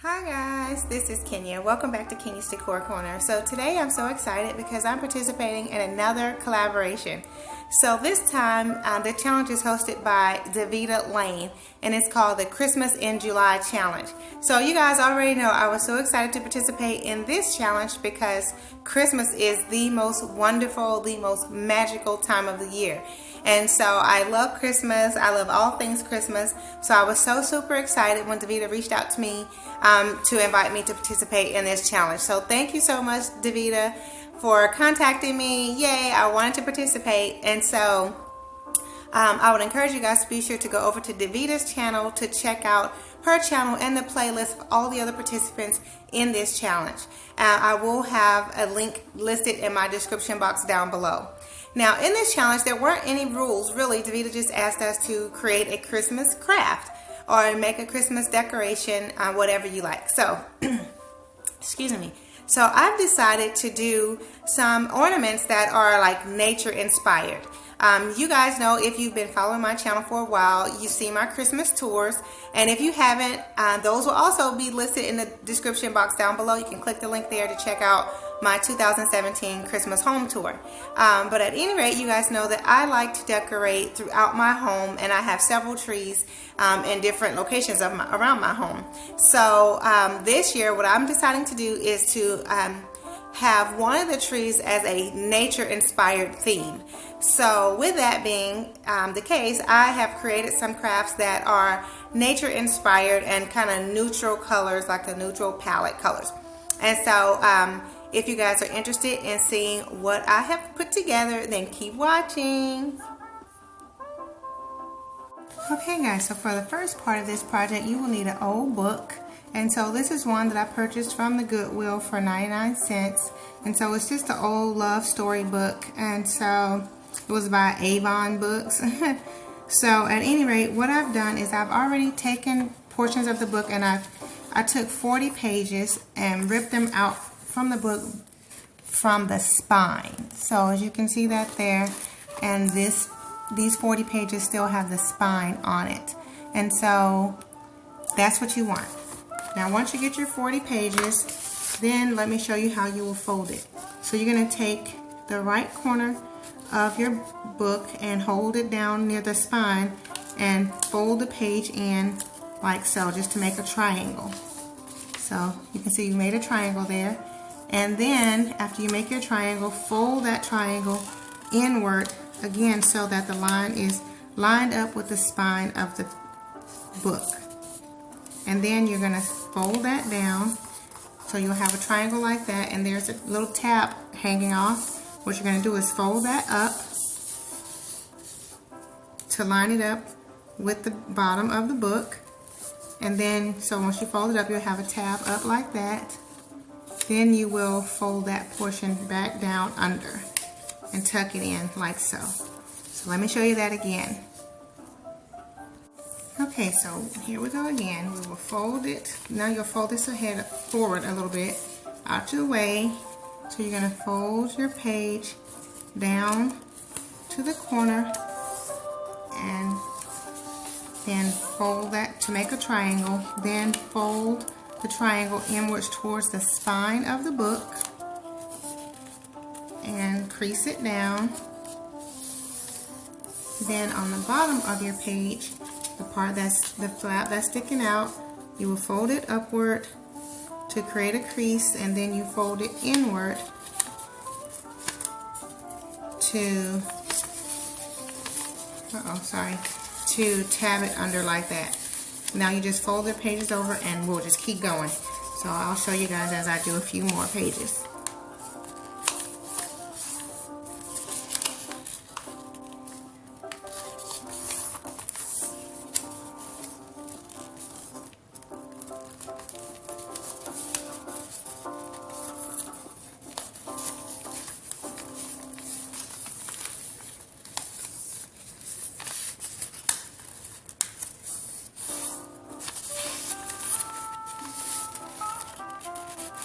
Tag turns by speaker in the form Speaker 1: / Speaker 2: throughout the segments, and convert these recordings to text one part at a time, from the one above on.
Speaker 1: Hi guys, this is Kenya. Welcome back to Kenya's Decor Corner. So today I'm so excited because I'm participating in another collaboration. So this time the challenge is hosted by Daveda Lane and it's called the Christmas in July Challenge. So you guys already know I was so excited to participate in this challenge because Christmas is the most wonderful, the most magical time of the year. And so I love Christmas. I love all things Christmas. So I was so super excited when Daveda reached out to me to invite me to participate in this challenge. So thank you so much, Daveda, for contacting me. Yay, I wanted to participate. And so I would encourage you guys to be sure to go over to Daveda's channel to check out her channel and the playlist of all the other participants in this challenge. I will have a link listed in my description box down below. Now in this challenge there weren't any rules really. Daveda just asked us to create a Christmas craft or make a Christmas decoration, whatever you like. So excuse me. So I've decided to do some ornaments that are like nature inspired. You guys know, if you've been following my channel for a while, you see my Christmas tours, and if you haven't, those will also be listed in the description box down below. You can click the link there to check out my 2017 Christmas home tour. But at any rate, you guys know that I like to decorate throughout my home, and I have several trees in different locations around my home. So this year what I'm deciding to do is to have one of the trees as a nature inspired theme. So with that being the case, I have created some crafts that are nature inspired and kind of neutral colors, like the neutral palette colors. And so if you guys are interested in seeing what I have put together, then keep watching. Okay guys, so for the first part of this project you will need an old book. And so this is one that I purchased from the Goodwill for 99 cents. And so it's just an old love story book. And so it was by Avon Books. So at any rate, what I've done is I've already taken portions of the book and I took 40 pages and ripped them out from the book from the spine. So as you can see that there, and these 40 pages still have the spine on it. And so that's what you want. Now once you get your 40 pages, then let me show you how you will fold it. So you're going to take the right corner of your book and hold it down near the spine and fold the page in like so, just to make a triangle. So you can see you made a triangle there. And then after you make your triangle, fold that triangle inward again so that the line is lined up with the spine of the book. And then you're going to fold that down so you'll have a triangle like that, and there's a little tab hanging off. What you're going to do is fold that up to line it up with the bottom of the book. And then, so once you fold it up, you'll have a tab up like that. Then you will fold that portion back down under and tuck it in like so. So let me show you that again. Okay, so here we go again. We will fold it. Now you'll fold this forward a little bit, out to the way. So you're going to fold your page down to the corner and then fold that to make a triangle. Then fold the triangle inwards towards the spine of the book and crease it down. Then on the bottom of your page, the part that's the flap that's sticking out, you will fold it upward to create a crease, and then you fold it inward to to tab it under like that. Now you just fold the pages over and we'll just keep going. So I'll show you guys as I do a few more pages.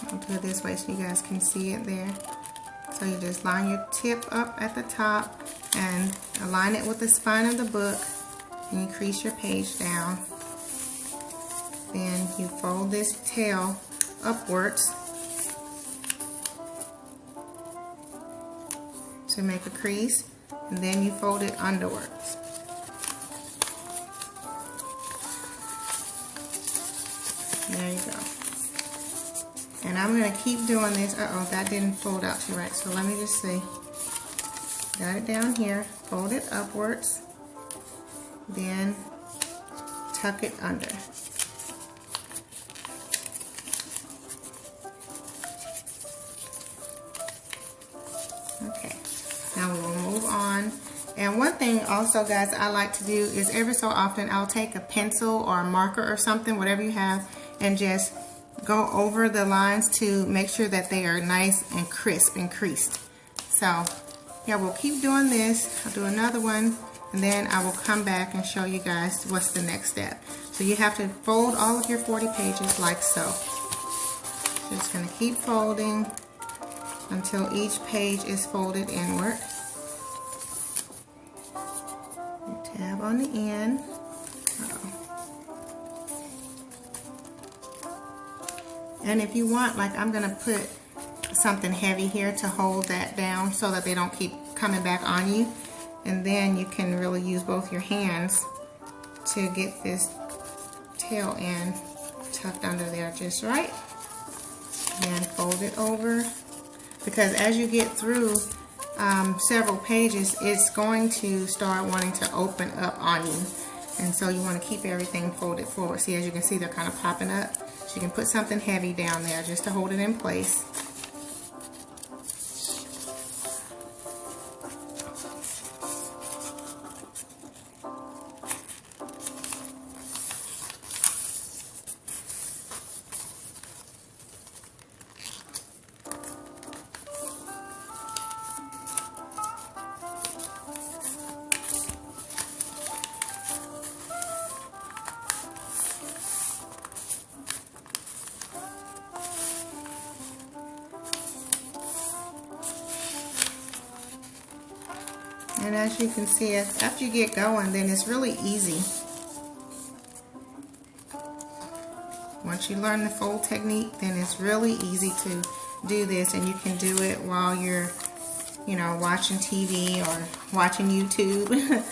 Speaker 1: I'll do it this way so you guys can see it there. So you just line your tip up at the top and align it with the spine of the book, and you crease your page down. Then you fold this tail upwards to make a crease, and then you fold it underwards. There you go. And I'm going to keep doing this. Uh-oh, that didn't fold out too right, so let me just see. Got it down here, fold it upwards, then tuck it under. Okay, now we will move on. And one thing also, guys, I like to do is every so often I'll take a pencil or a marker or something, whatever you have, and just go over the lines to make sure that they are nice and crisp and creased. So yeah, we'll keep doing this. I'll do another one, and then I will come back and show you guys what's the next step. So you have to fold all of your 40 pages like so. Just going to keep folding until each page is folded inward. Tab on the end. And if you want, like I'm going to put something heavy here to hold that down so that they don't keep coming back on you. And then you can really use both your hands to get this tail end tucked under there just right. And fold it over, because as you get through several pages, it's going to start wanting to open up on you. And so you want to keep everything folded forward. See, as you can see, they're kind of popping up. So you can put something heavy down there just to hold it in place. And as you can see, after you get going, then it's really easy. Once you learn the fold technique, then it's really easy to do this, and you can do it while you're, you know, watching TV or watching YouTube.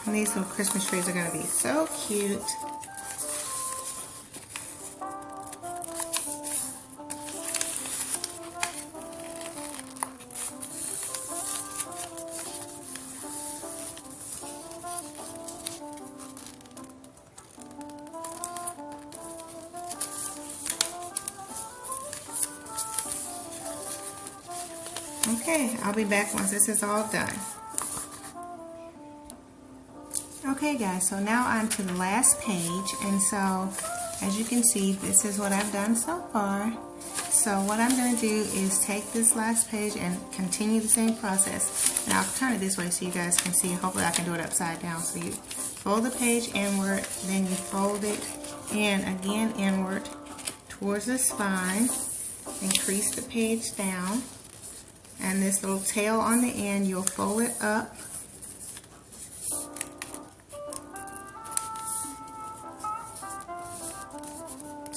Speaker 1: And these little Christmas trees are going to be so cute. Okay, I'll be back once this is all done. Okay guys, so now I'm to the last page, and so as you can see, this is what I've done so far. So what I'm going to do is take this last page and continue the same process. And I'll turn it this way so you guys can see. Hopefully I can do it upside down. So you fold the page inward, then you fold it in again inward towards the spine, and crease the page down. And this little tail on the end, you'll fold it up.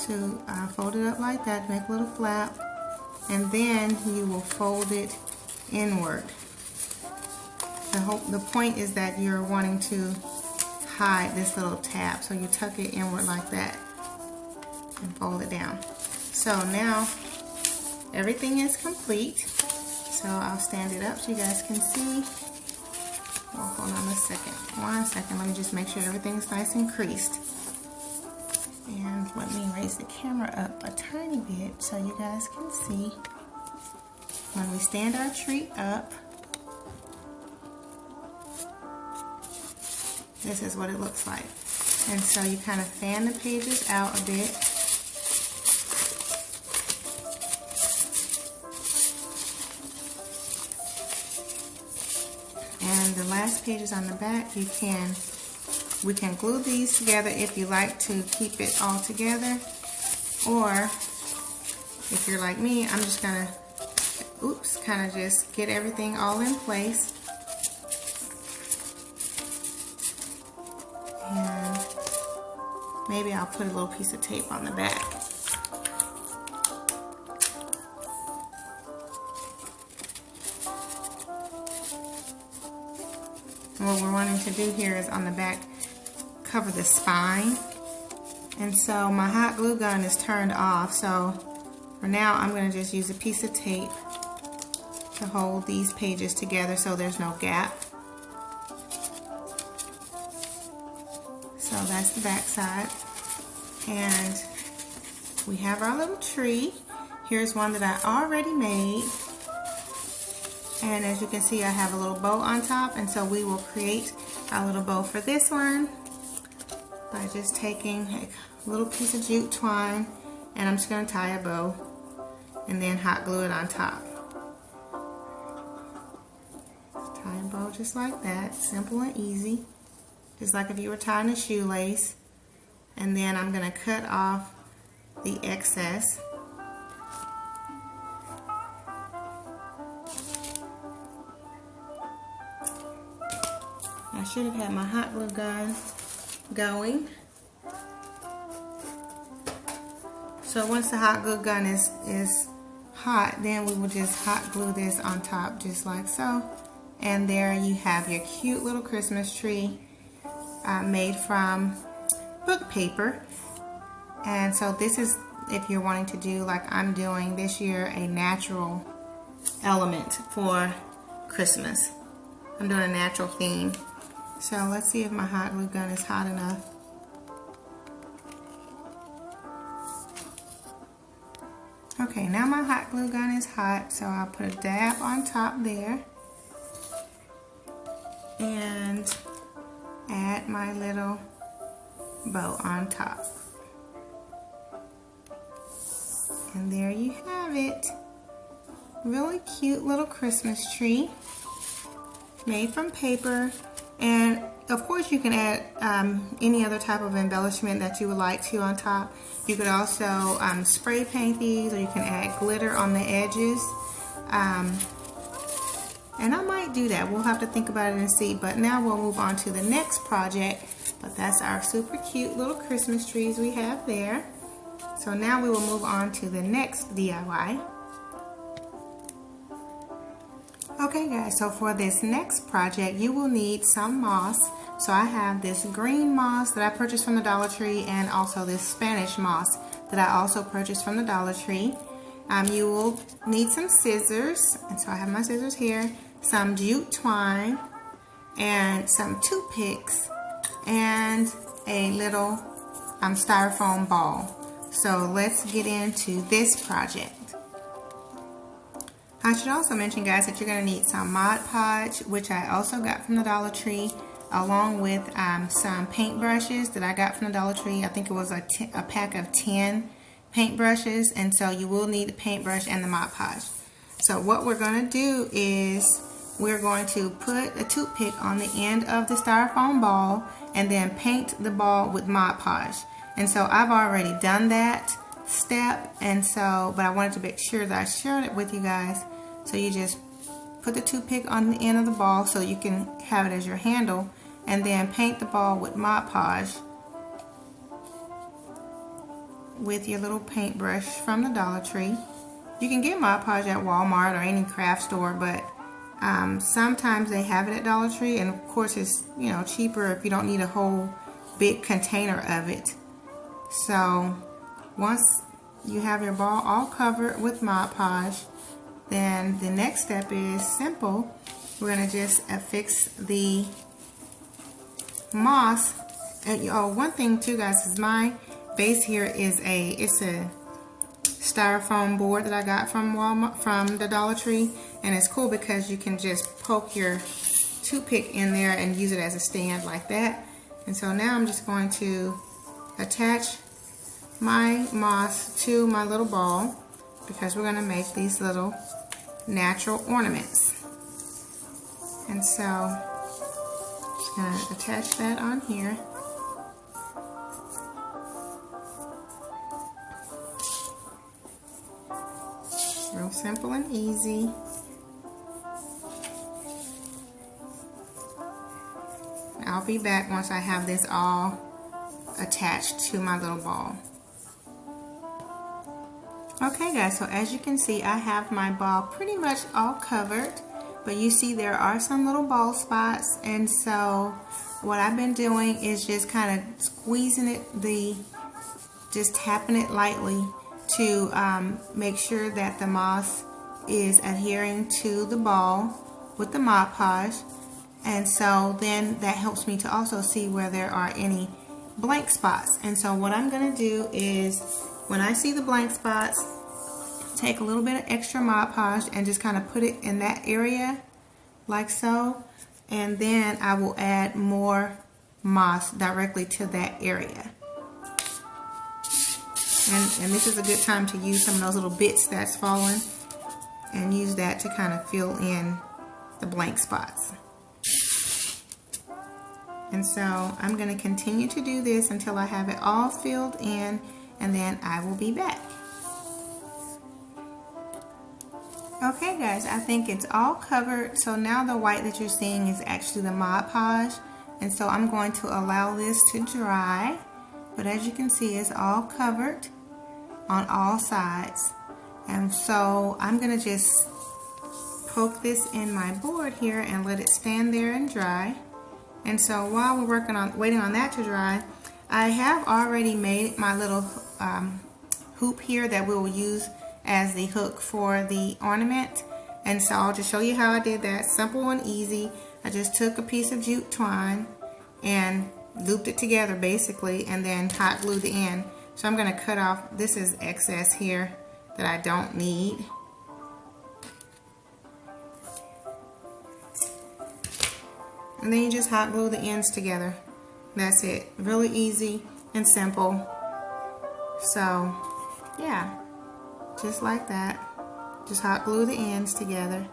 Speaker 1: To fold it up like that, make a little flap, and then you will fold it inward. The point is that you're wanting to hide this little tab, so you tuck it inward like that and fold it down. So now everything is complete. So I'll stand it up so you guys can see. Oh, hold on a second. 1 second. Let me just make sure everything's nice and creased. And Let me raise the camera up a tiny bit so you guys can see. When we stand our tree up, this is what it looks like. And so you kind of fan the pages out a bit. And the last pages on the back, we can glue these together if you like to keep it all together. Or if you're like me, I'm just gonna, kind of just get everything all in place. And maybe I'll put a little piece of tape on the back. And what we're wanting to do here is on the back, cover the spine. And so my hot glue gun is turned off, so for now I'm going to just use a piece of tape to hold these pages together so there's no gap. So that's the back side. And we have our little tree. Here's one that I already made. And as you can see, I have a little bow on top, and so we will create our little bow for this one by just taking a little piece of jute twine, and I'm just going to tie a bow and then hot glue it on top. Tie a bow just like that, simple and easy, just like if you were tying a shoelace. And then I'm going to cut off the excess. I should have had my hot glue gun going. So once the hot glue gun is hot, then we will just hot glue this on top just like so. And there you have your cute little Christmas tree made from book paper. And so this is if you're wanting to do, like I'm doing this year, a natural element for Christmas. I'm doing a natural theme. So let's see if my hot glue gun is hot enough. Okay, now my hot glue gun is hot, so I'll put a dab on top there and add my little bow on top. And there you have it. Really cute little Christmas tree made from paper. And of course you can add any other type of embellishment that you would like to on top. You could also spray paint these, or you can add glitter on the edges. And I might do that. We'll have to think about it and see. But now we'll move on to the next project. But that's our super cute little Christmas trees we have there. So now we will move on to the next DIY. Okay guys, so for this next project you will need some moss. So I have this green moss that I purchased from the Dollar Tree, and also this Spanish moss that I also purchased from the Dollar Tree. You will need some scissors, and so I have my scissors here, some jute twine, and some toothpicks, and a little styrofoam ball. So let's get into this project. I should also mention, guys, that you're going to need some Mod Podge, which I also got from the Dollar Tree, along with some paint brushes that I got from the Dollar Tree. I think it was a pack of 10 paint brushes, and so you will need the paintbrush and the Mod Podge. So what we're going to do is we're going to put a toothpick on the end of the styrofoam ball and then paint the ball with Mod Podge. And so I've already done that step, and so, but I wanted to make sure that I shared it with you guys. So you just put the toothpick on the end of the ball so you can have it as your handle, and then paint the ball with Mod Podge with your little paintbrush from the Dollar Tree. You can get Mod Podge at Walmart or any craft store, but sometimes they have it at Dollar Tree, and of course it's, you know, cheaper if you don't need a whole big container of it. So once you have your ball all covered with Mod Podge, then the next step is simple. We're going to just affix the moss. And one thing too, guys, is my base here is it's a styrofoam board that I got from Walmart, from the Dollar Tree, and it's cool because you can just poke your toothpick in there and use it as a stand like that. And so now I'm just going to attach my moss to my little ball because we're going to make these little natural ornaments. And so just going to attach that on here. Real simple and easy. I'll be back once I have this all attached to my little ball. Okay guys, so as you can see, I have my ball pretty much all covered, but you see there are some little ball spots, and so what I've been doing is just kind of squeezing it, just tapping it lightly to make sure that the moss is adhering to the ball with the Mod Podge. And so then that helps me to also see where there are any blank spots. And so what I'm going to do is, when I see the blank spots, take a little bit of extra Mod Podge and just kind of put it in that area like so. And then I will add more moss directly to that area. And this is a good time to use some of those little bits that's fallen and use that to kind of fill in the blank spots. And so I'm going to continue to do this until I have it all filled in, and then I will be back. Okay guys, I think it's all covered. So now the white that you're seeing is actually the Mod Podge, and so I'm going to allow this to dry. But as you can see, it's all covered on all sides. And so I'm going to just poke this in my board here and let it stand there and dry. And so while we're waiting on that to dry, I have already made my little hoop here that we will use as the hook for the ornament. And so I'll just show you how I did that. Simple and easy. I just took a piece of jute twine and looped it together basically, and then hot glued the end. So I'm going to cut off, this is excess here that I don't need. And then you just hot glue the ends together. That's it. Really easy and simple. So yeah, just like that. Just hot glue the ends together.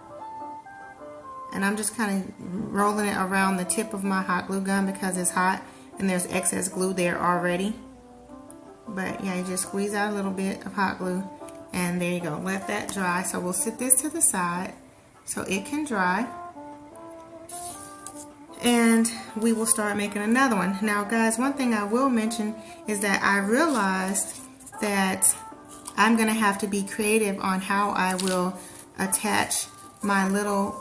Speaker 1: And I'm just kind of rolling it around the tip of my hot glue gun because it's hot and there's excess glue there already. But yeah, you just squeeze out a little bit of hot glue and there you go. Let that dry. So we'll set this to the side so it can dry. And we will start making another one. Now guys, one thing I will mention is that I realized that I'm going to have to be creative on how I will attach my little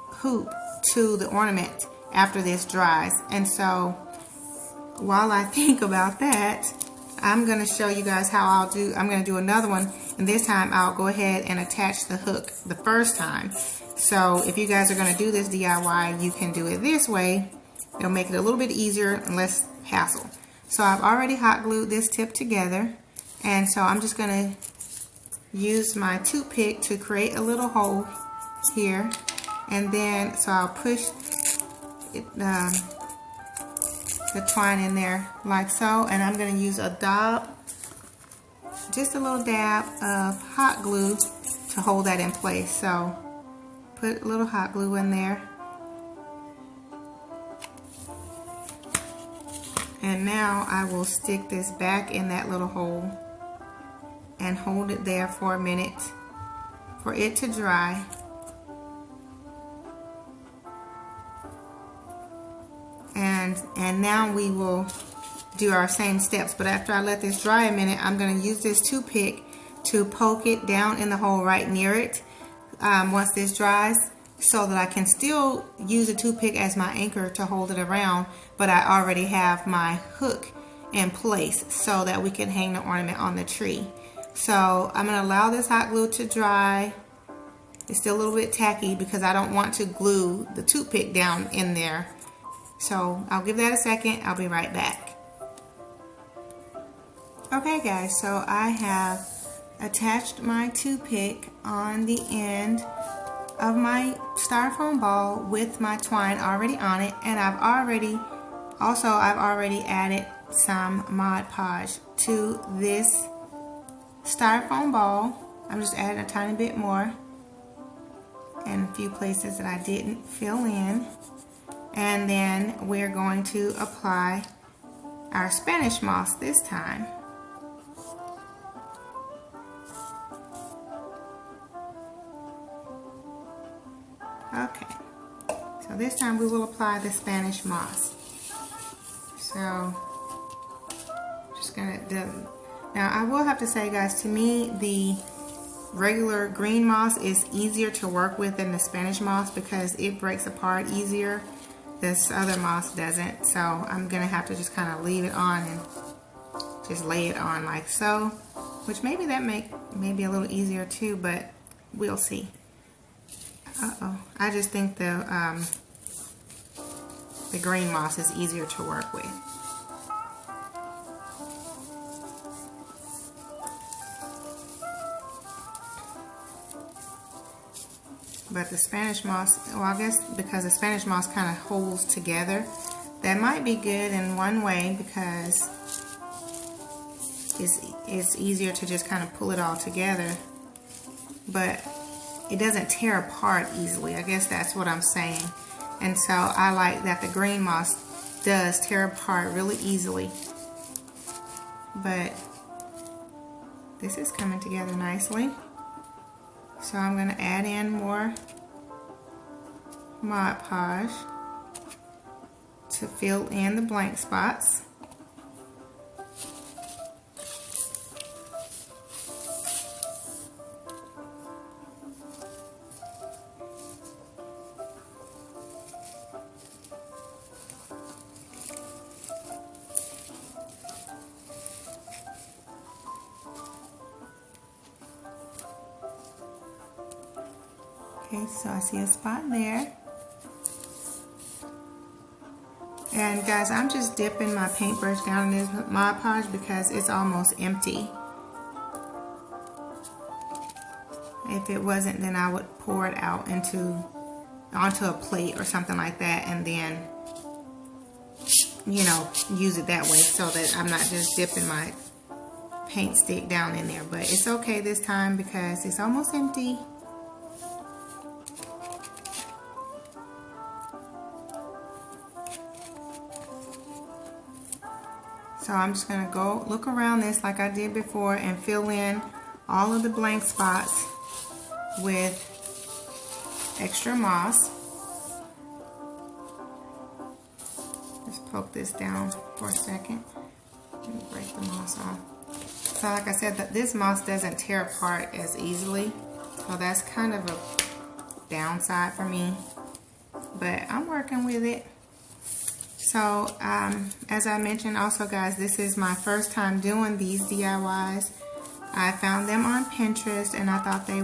Speaker 1: hoop to the ornament after this dries. And so while I think about that, I'm going to show you guys how I'm going to do another one, and this time I'll go ahead and attach the hook the first time. So if you guys are going to do this DIY, you can do it this way. It'll make it a little bit easier and less hassle. So I've already hot glued this tip together, and so I'm just going to use my toothpick to create a little hole here, and then so I'll push it, the twine in there like so, and I'm going to use a dab, just a little dab of hot glue to hold that in place. So put a little hot glue in there, and now I will stick this back in that little hole and hold it there for a minute for it to dry. And now we will do our same steps, but after I let this dry a minute, I'm going to use this toothpick to poke it down in the hole right near it once this dries, so that I can still use a toothpick as my anchor to hold it around, but I already have my hook in place so that we can hang the ornament on the tree. So I'm going to allow this hot glue to dry. It's still a little bit tacky because I don't want to glue the toothpick down in there. So I'll give that a second. I'll be right back. Okay guys, so I have attached my toothpick on the end of my styrofoam ball with my twine already on it, and I've already added some Mod Podge to this styrofoam ball. I'm just adding a tiny bit more and a few places that I didn't fill in, and then we're going to apply our Spanish moss this time. Okay, so this time we will apply the Spanish moss. So, just gonna do. Now I will have to say, guys, to me the regular green moss is easier to work with than the Spanish moss because it breaks apart easier. This other moss doesn't, so I'm gonna have to just kind of leave it on and just lay it on like so, which maybe that may be a little easier too, but we'll see. I just think the green moss is easier to work with. But the Spanish moss, well, I guess because the Spanish moss kind of holds together, that might be good in one way because it's easier to just kind of pull it all together, but it doesn't tear apart easily. I guess that's what I'm saying. And so I like that the green moss does tear apart really easily. But this is coming together nicely. So I'm going to add in more Mod Podge to fill in the blank spots. Okay, so I see a spot there. And guys, I'm just dipping my paintbrush down in this Mod Podge because it's almost empty. If it wasn't, then I would pour it out onto a plate or something like that, and then, you know, use it that way so that I'm not just dipping my paint stick down in there. But it's okay this time because it's almost empty. So I'm just going to go look around this like I did before and fill in all of the blank spots with extra moss. Just poke this down for a second. Let me break the moss off. So like I said, this moss doesn't tear apart as easily. So that's kind of a downside for me. But I'm working with it. So, as I mentioned also, guys, this is my first time doing these DIYs. I found them on Pinterest and I thought they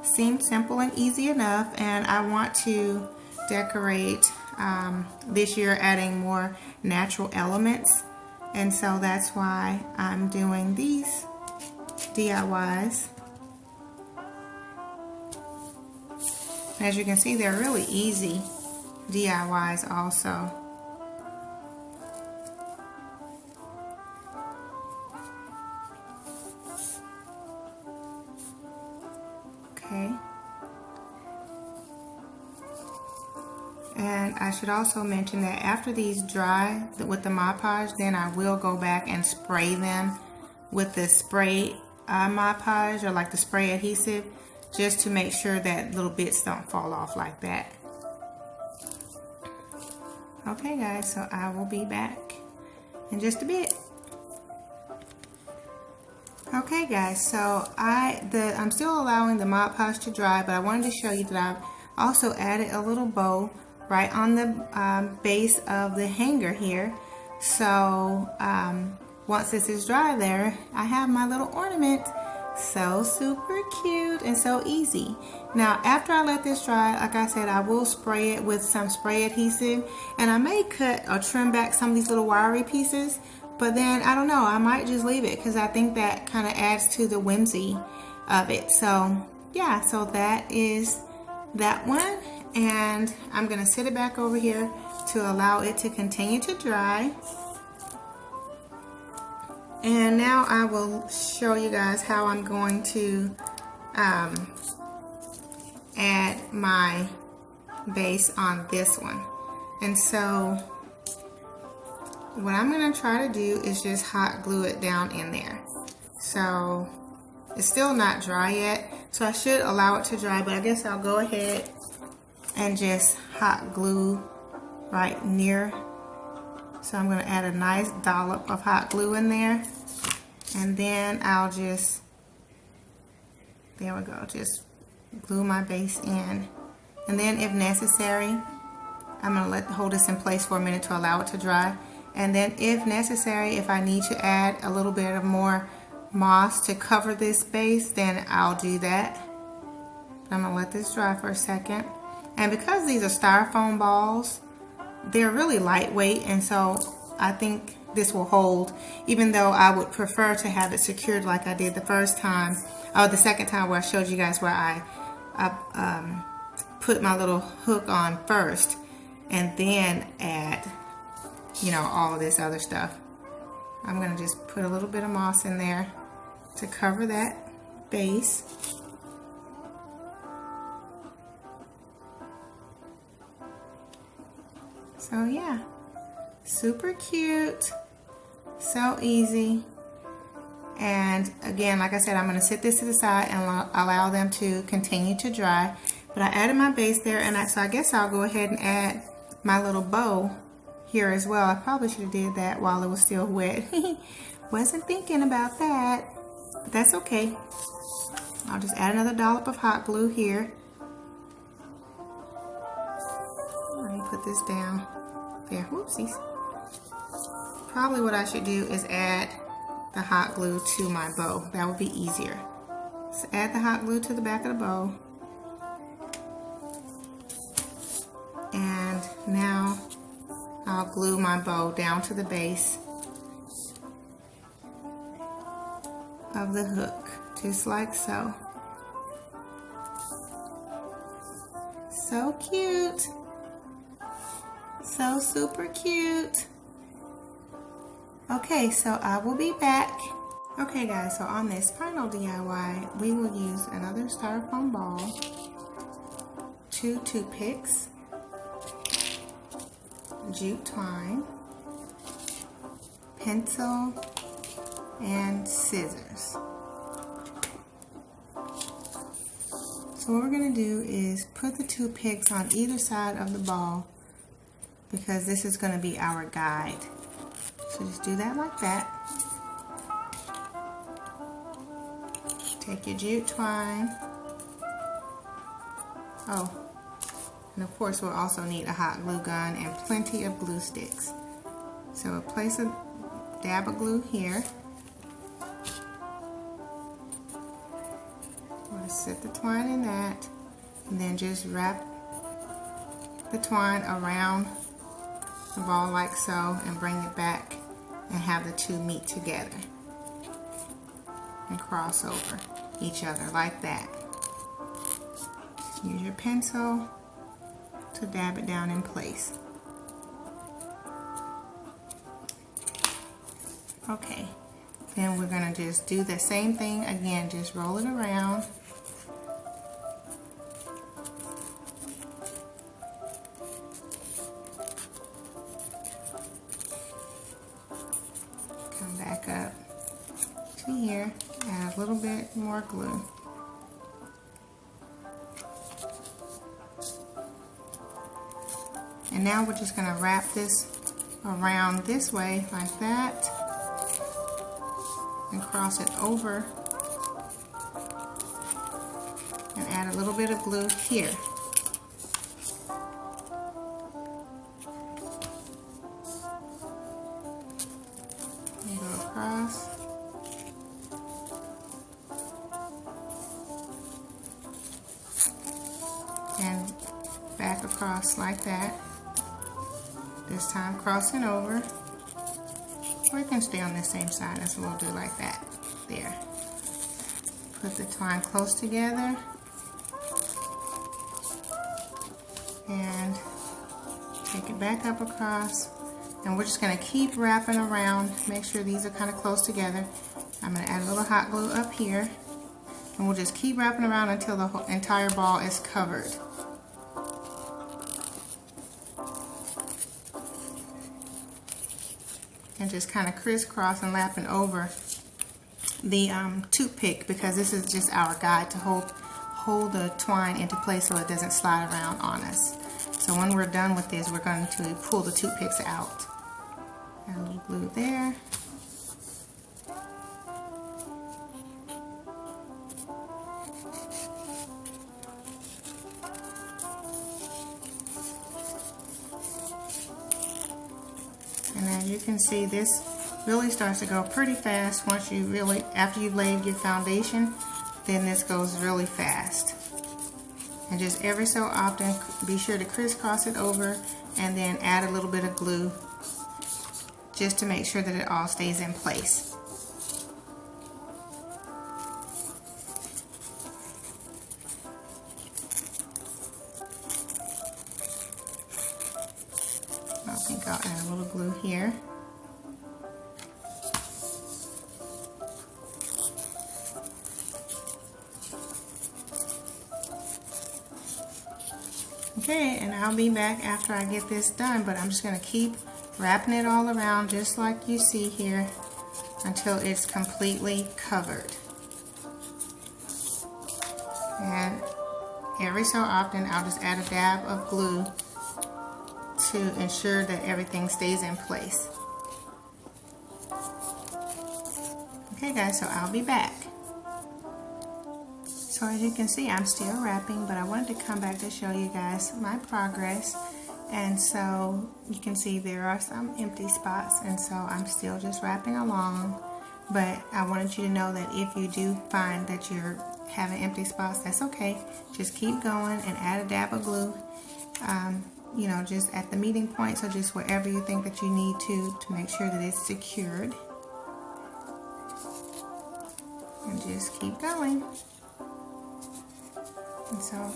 Speaker 1: seemed simple and easy enough, and I want to decorate this year adding more natural elements, and so that's why I'm doing these DIYs. As you can see, they're really easy DIYs also. Okay. And I should also mention that after these dry with the Mod Podge, then I will go back and spray them with the spray Mod Podge, or like the spray adhesive, just to make sure that little bits don't fall off like that. Okay guys, so I will be back in just a bit. Okay guys, so I'm still allowing the Mod Podge to dry, but I wanted to show you that I've also added a little bow right on the base of the hanger here. So once this is dry there, I have my little ornament. So super cute and so easy. Now after I let this dry, like I said, I will spray it with some spray adhesive, and I may cut or trim back some of these little wiry pieces, but then I don't know, I might just leave it because I think that kind of adds to the whimsy of it. So yeah, so that is that one, and I'm gonna sit it back over here to allow it to continue to dry. And now I will show you guys how I'm going to add my base on this one. And so what I'm going to try to do is just hot glue it down in there. So it's still not dry yet, so I should allow it to dry, but I guess I'll go ahead and just hot glue right near. So I'm going to add a nice dollop of hot glue in there, and then I'll just, there we go, just glue my base in. And then if necessary, I'm going to hold this in place for a minute to allow it to dry. And then if necessary, if I need to add a little bit of more moss to cover this base, then I'll do that. I'm going to let this dry for a second. And because these are styrofoam balls, they're really lightweight, and so I think this will hold, even though I would prefer to have it secured like I did the first time, or the second time where I showed you guys where I put my little hook on first and then add, you know, all of this other stuff. I'm going to just put a little bit of moss in there to cover that base. So yeah, super cute, so easy. And again, like I said, I'm going to set this to the side and allow them to continue to dry. But I added my base there, and so I guess I'll go ahead and add my little bow here as well. I probably should have did that while it was still wet. Wasn't thinking about that, but that's okay. I'll just add another dollop of hot glue here. Let me put this down there. Whoopsies. Probably what I should do is add the hot glue to my bow. That would be easier. So add the hot glue to the back of the bow. And now I'll glue my bow down to the base of the hook, just like so. So cute. So super cute. Okay, so I will be back. Okay guys, so on this final DIY, we will use another styrofoam ball, 2 toothpicks, jute twine, pencil, and scissors. So what we're going to do is put the toothpicks on either side of the ball, because this is going to be our guide. So just do that like that. Take your jute twine. Oh, and of course we'll also need a hot glue gun and plenty of glue sticks. So we'll place a dab of glue here. We'll set the twine in that, and then just wrap the twine around the ball like so, and bring it back and have the two meet together and cross over each other like that. Use your pencil to dab it down in place. Okay, then we're going to just do the same thing again, just roll it around. Come back up to here, add a little bit more glue. And now we're just going to wrap this around this way like that and cross it over and add a little bit of glue here. And go across. And back across like that. This time crossing over. Or it can stay on the same side, as we'll do like that. There. Put the twine close together. And take it back up across. And we're just going to keep wrapping around. Make sure these are kind of close together. I'm going to add a little hot glue up here. And we'll just keep wrapping around until the whole entire ball is covered. And just kind of crisscross and lapping over the toothpick, because this is just our guide to hold the twine into place so it doesn't slide around on us. So when we're done with this, we're going to pull the toothpicks out. Add a little glue there. And as you can see, this really starts to go pretty fast once you really, after you've laid your foundation, then this goes really fast. And just every so often, be sure to crisscross it over and then add a little bit of glue just to make sure that it all stays in place. I think I'll add a little glue here. Okay, and I'll be back after I get this done, but I'm just going to keep wrapping it all around just like you see here until it's completely covered. And every so often I'll just add a dab of glue to ensure that everything stays in place. Okay guys, so I'll be back. So as you can see, I'm still wrapping, but I wanted to come back to show you guys my progress. And so you can see there are some empty spots, and so I'm still just wrapping along. But I wanted you to know that if you do find that you're having empty spots, that's okay. Just keep going and add a dab of glue, you know, just at the meeting point, so just wherever you think that you need to make sure that it's secured. And just keep going. And so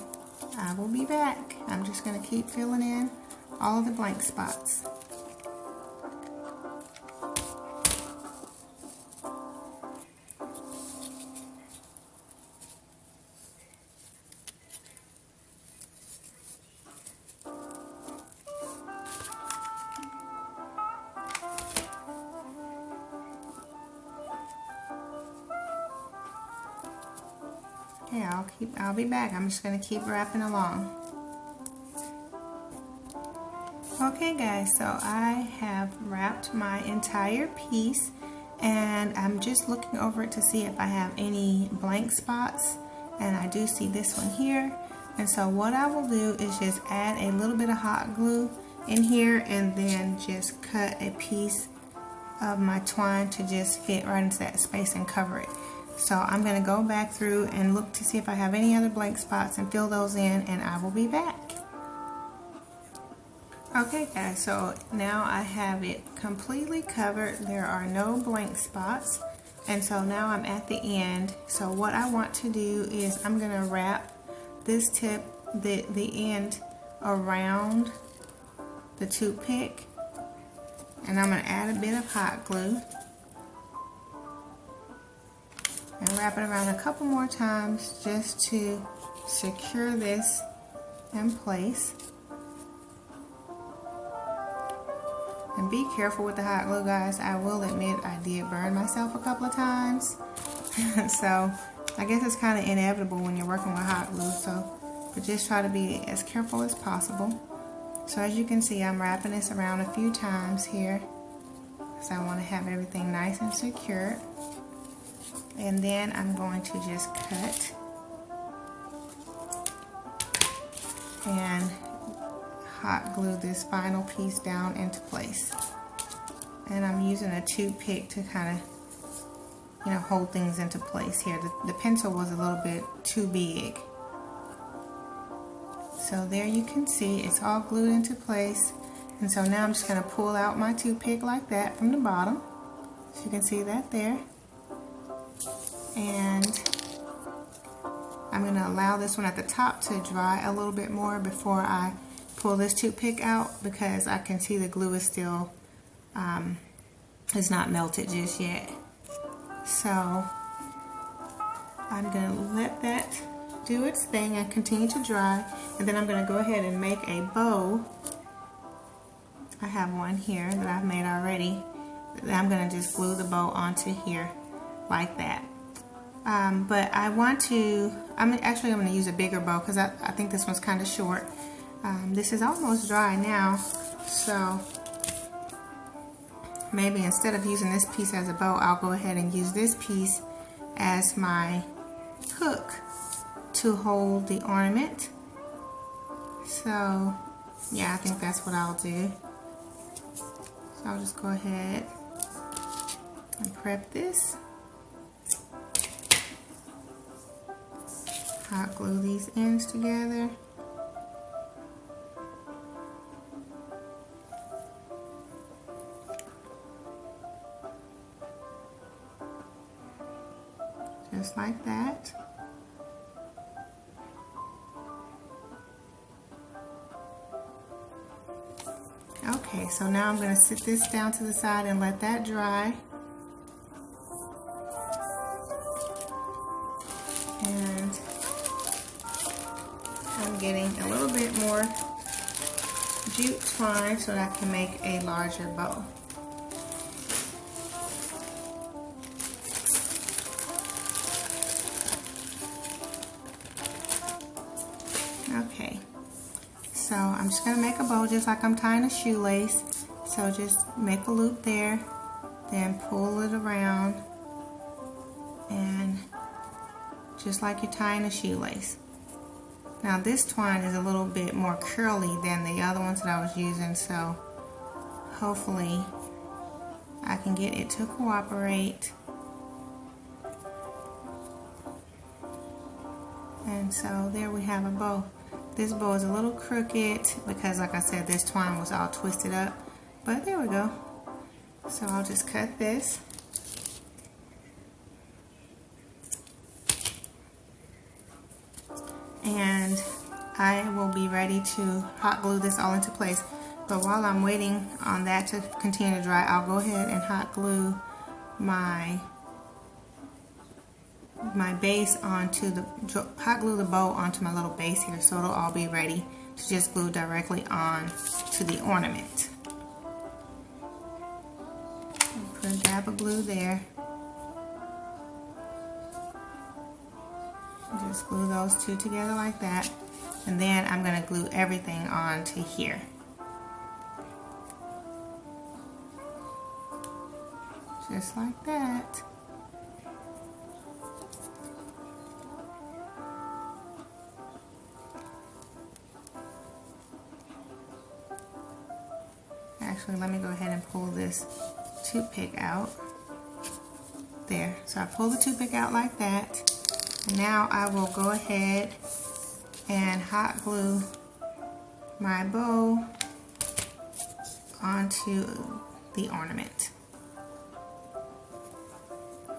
Speaker 1: I will be back. I'm just going to keep filling in all of the blank spots. Okay, I'll be back. I'm just going to keep wrapping along. Okay guys, so I have wrapped my entire piece, and I'm just looking over it to see if I have any blank spots, and I do see this one here. And so what I will do is just add a little bit of hot glue in here, and then just cut a piece of my twine to just fit right into that space and cover it. So I'm going to go back through and look to see if I have any other blank spots and fill those in, and I will be back. Okay guys, so now I have it completely covered. There are no blank spots, and so now I'm at the end. So what I want to do is I'm going to wrap this tip, the end, around the toothpick, and I'm going to add a bit of hot glue and wrap it around a couple more times just to secure this in place. And be careful with the hot glue, guys. I will admit I did burn myself a couple of times. So I guess it's kind of inevitable when you're working with hot glue, but just try to be as careful as possible. So as you can see, I'm wrapping this around a few times here, because I want to have everything nice and secure. And then I'm going to just cut and hot glue this final piece down into place. And I'm using a toothpick to kind of, hold things into place here. The pencil was a little bit too big. So there you can see it's all glued into place. And so now I'm just going to pull out my toothpick like that from the bottom. So you can see that there. And I'm going to allow this one at the top to dry a little bit more before I pull this toothpick out, because I can see the glue is still is not melted just yet. So I'm going to let that do its thing and continue to dry, and then I'm going to go ahead and make a bow. I have one here that I've made already. I'm going to just glue the bow onto here like that. But I want to, I'm going to use a bigger bow because I think this one's kind of short. This is almost dry now, so maybe instead of using this piece as a bow, I'll go ahead and use this piece as my hook to hold the ornament. So yeah, I think that's what I'll do. So I'll just go ahead and prep this. Hot glue these ends together. Just like that. Okay, so now I'm going to sit this down to the side and let that dry. And I'm getting a little bit more jute twine so that I can make a larger bow. Okay, so I'm just going to make a bow just like I'm tying a shoelace. So just make a loop there, then pull it around, and just like you're tying a shoelace. Now this twine is a little bit more curly than the other ones that I was using, so hopefully I can get it to cooperate. And so there we have a bow. This bow is a little crooked because, like I said, this twine was all twisted up, but there we go. So I'll just cut this. And I will be ready to hot glue this all into place. But while I'm waiting on that to continue to dry, I'll go ahead and hot glue my base onto the, hot glue the bow onto my little base here, so it'll all be ready to just glue directly on to the ornament. Put a dab of glue there. Just glue those two together like that, and then I'm going to glue everything onto here. Just like that. Actually, let me go ahead and pull this toothpick out. There. So I pull the toothpick out like that. And now I will go ahead and hot glue my bow onto the ornament.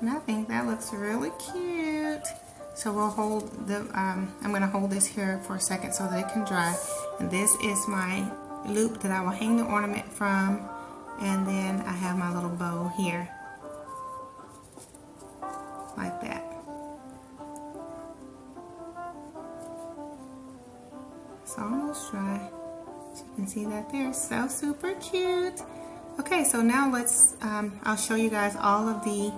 Speaker 1: And I think that looks really cute. So we'll hold the, I'm going to hold this here for a second so that it can dry. And this is my loop that I will hang the ornament from, and then I have my little bow here like that. It's almost dry, so you can see that there. So super cute. Okay, so now let's I'll show you guys all of the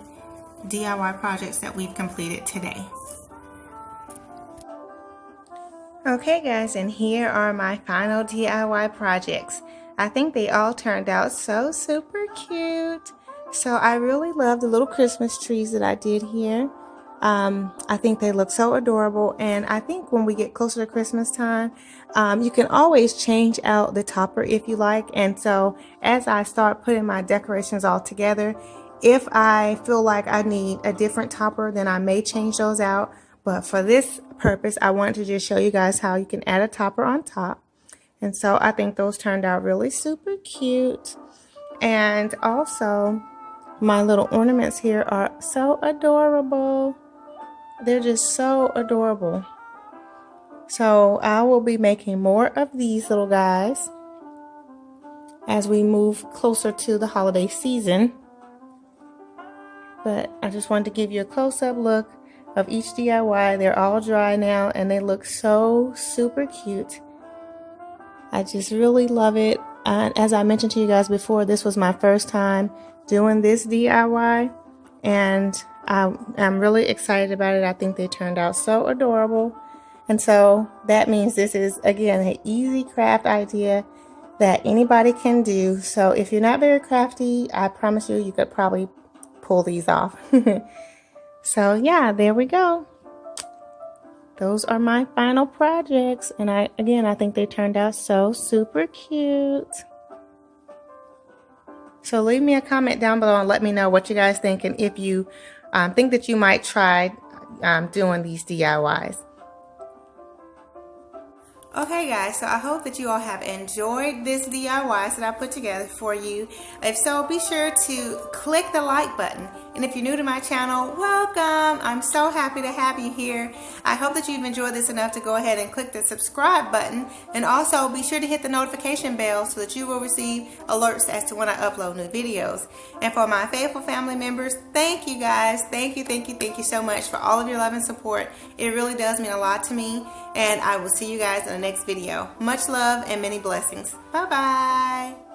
Speaker 1: DIY projects that we've completed today. Okay guys, and here are my final DIY projects. I think they all turned out so super cute. So I really love the little Christmas trees that I did here. I think they look so adorable, and I think when we get closer to Christmas time, you can always change out the topper if you like. And so as I start putting my decorations all together, if I feel like I need a different topper, then I may change those out. But for this purpose, I wanted to just show you guys how you can add a topper on top. And so I think those turned out really super cute. And also, My little ornaments here are so adorable. They're just so adorable. So I will be making more of these little guys as we move closer to the holiday season. But I just wanted to give you a close-up look of each DIY. They're all dry now and they look so super cute. I just really love it. As I mentioned to you guys before, this was my first time doing this DIY and I'm really excited about it. I think they turned out so adorable. And so that means this is, again, an easy craft idea that anybody can do. So if you're not very crafty, I promise you could probably pull these off. So yeah, there we go. Those are my final projects. And I think they turned out so super cute. So leave me a comment down below and let me know what you guys think and if you think that you might try doing these DIYs. Okay guys, so I hope that you all have enjoyed this DIYs that I put together for you. If so, be sure to click the like button. And if you're new to my channel, welcome. I'm so happy to have you here. I hope that you've enjoyed this enough to go ahead and click the subscribe button. And also be sure to hit the notification bell so that you will receive alerts as to when I upload new videos. And for my faithful family members, thank you guys. Thank you so much for all of your love and support. It really does mean a lot to me. And I will see you guys in the next video. Much love and many blessings. Bye-bye.